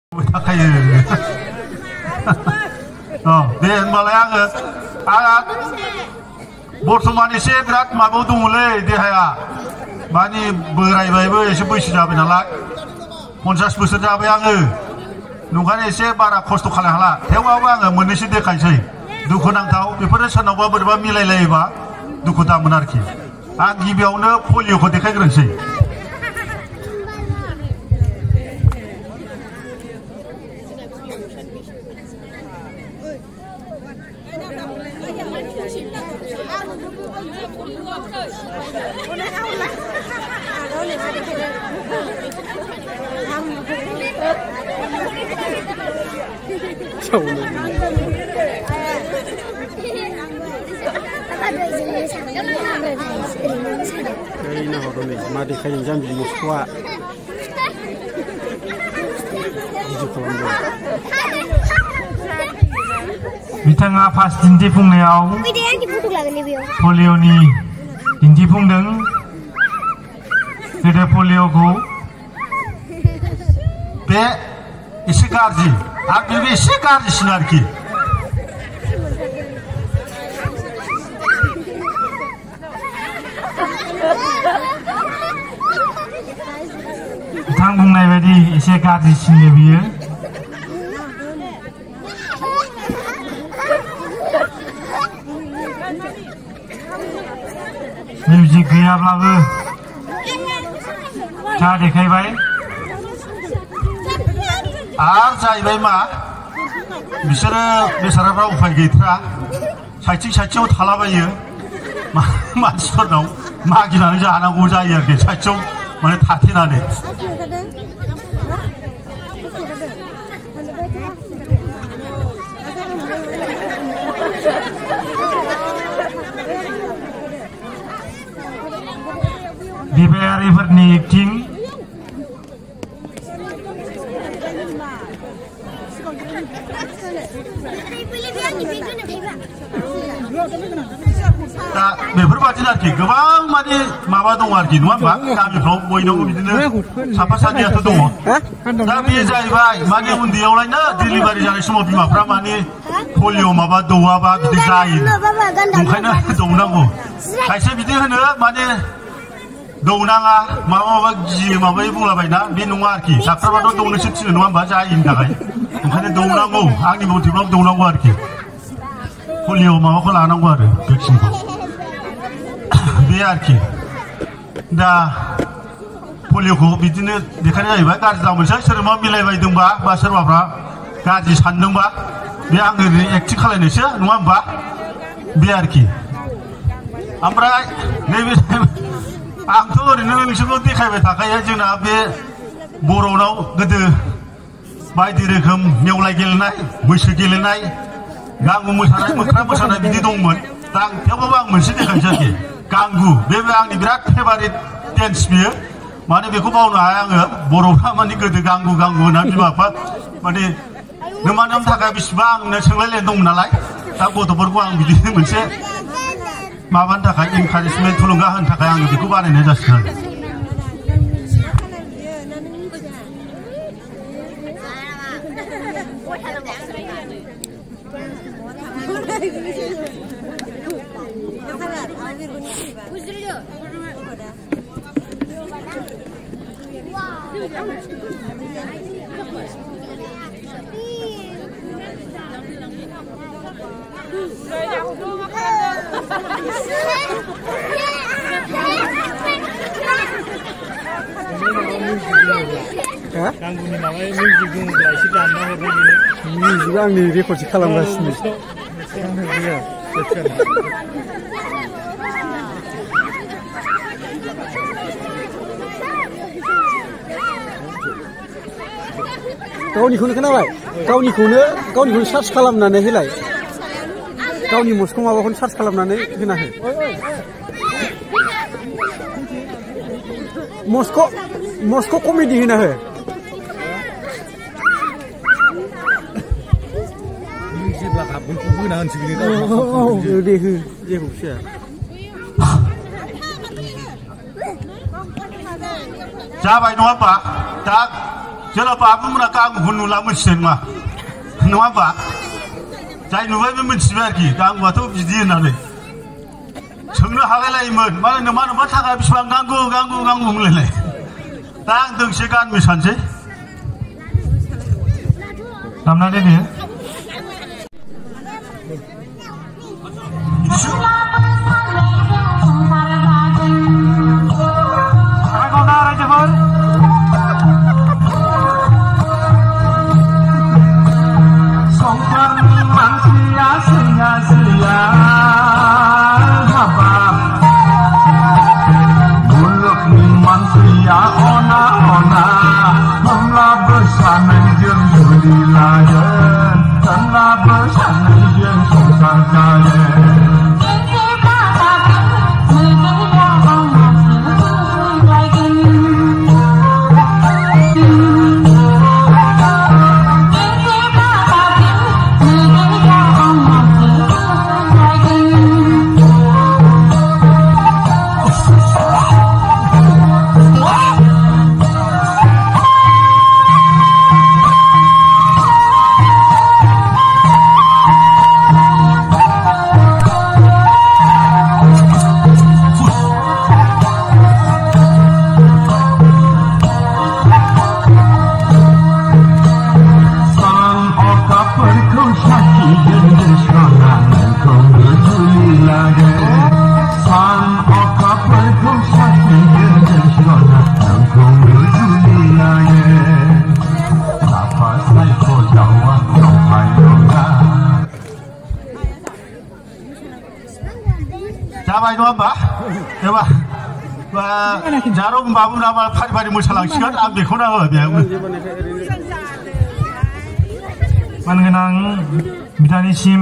थाखायो दे होनबालाय आङो बर्थमान एसे बिराद माबायाव दङलै देहाया माने बोरायबायबो एसे बैसो जाबाय नालाय 50 बोसोर जाबाय आङो नंखायनो एसे बारा खस्थ' खालामनो हाला थेवबाबो आङो मोननैसो देखायनोसै दुखुनांथाव बेफोरो सोरनावबा बोरैबा मिलायलायोबा दुखु दामोन आरोखि आं गिबियावनो पलिअखौ देखायग्रोनोसै मा देखायनो जाम्बि मोसौआ बिथाङा फार्स्ट दिन्थिफुंनायाव पलिअनि दिन्थिफुंदों गोदो पलिअखौ बे एसे गाज्रि आरो बेबो एसे गाज्रिसिन आरोखि बिथां बुंनाय बायदि एसे गाज्रिसिन बियो मिउजिक गैयाब्लाबो दा देखायबाय आरो जाहैबाय मा बिसोरो बेसाराफ्रा उफाय गैथ्रा साइथिं थालाबायो मानसिफोरनाव मागिनानै जानांगौ जायो आरोखि साइथिं माने थाथेनानै बिबायारिफोरनि एक्टिं दा बेफोरबादिनो आरोखि गोबां माने माबा दं आरोखि नङा होमबा गामिफ्राव बयनावबो बिदिनो साफा सानैयाथ' दङ दा बे जाहैबाय माने उन्दैयावलायनो डिलिभारि जानाय समाव बिमाफ्रा माने पलिअ माबा दौवाबा बिदि जायो ओंखायनो दौनांगौ खायसे बिदि होनो माने दौनाङा माबा गियो माबायो बुंलाबायना बे नङा आरोखि डाक्टारफ्राथ' दौनोसो थिनो नङा होमबा जायिनि थाखाय ओंखायनो दौनांगौ आंनि मथेब्लाबो दौनांगौ आरोखि पलिअ माबाखौ लानांगौ आरो भेक्सिनखौ बे आरोखि दा पलिअखौ बिदिनो देखायनाय जाहैबाय गाज्रि दामोनसै सोरबा मिलायबायदोंबा बा सोरबाफ्रा गाज्रि सानदोंबा बे आं ओरैनो एक्टिं खालायनोसो नङा होमबा बे आरोखि ओमफ्राय नैबे आंथ' ओरैनो नोंसोरखौ देखायबाय थाखायो जोंना बे बर'नाव गोदो बायदि रोखोम नेवलाय गेलेनाय मैसो गेलेनाय गांगु मोसानाय मोख्रा मोसानाय बिदि दंमोन दा थेवबाबो आं मोनसे देखायनोसै आरोखि गांगु बेबो आंनि बिराद फेभारिट डेन्स बियो माने बेखौ बावनो हाया आङो बर'फ्रा माने गोदो गांगु होननानै बिमा बिफा माने नोमानोनि थाखाय बेसेबां आंनो सोंलायलायनाय दंमोन नालाय दा गथ'फोरखौ आं बिदिनो मोनसे माबानि थाखाय इनकारेजमेन्ट थुलुंगा होनो थाखाय आङो बेखौ बानायनाय जासिगोन आरो गांगुनि माबा मिउजिक दङब्ला एसे दामना हरनो मिउजिक आंनि रेकर्डसो खालामगासिनो गावनिखौनो खोनाबाय गावनिखौनो सार्च खालामनानै होलाय गावनि मस्क' माबाखौनो सार्च खालामनानै होना हो मस्क' कमेडि होना हो जेब्ला हाबगोनखौ होना होनसिगोन दे हो जेखौ फिसा जाबाय नङा होमबा दा जेला बाबुमोना गांगुखौ नुला मोनथिदों मा नङा होमबा जाय नुबाय बे मोनथिबाय आरोखि गांगुआथ' बिदि होननानै सोंनो हालायलायोमोन मालाय नोमा थाखा बिसिबां गांगु होनलायलाय दा आं दोंसे गान मोसानोसै दामनानै बेयो जाबाय नङा होमबा एबा जारौ बाबुना फारि मोसालांसिगोन आं बेखौनो होबाय बेयावनो मानगोनां बिदानिसिम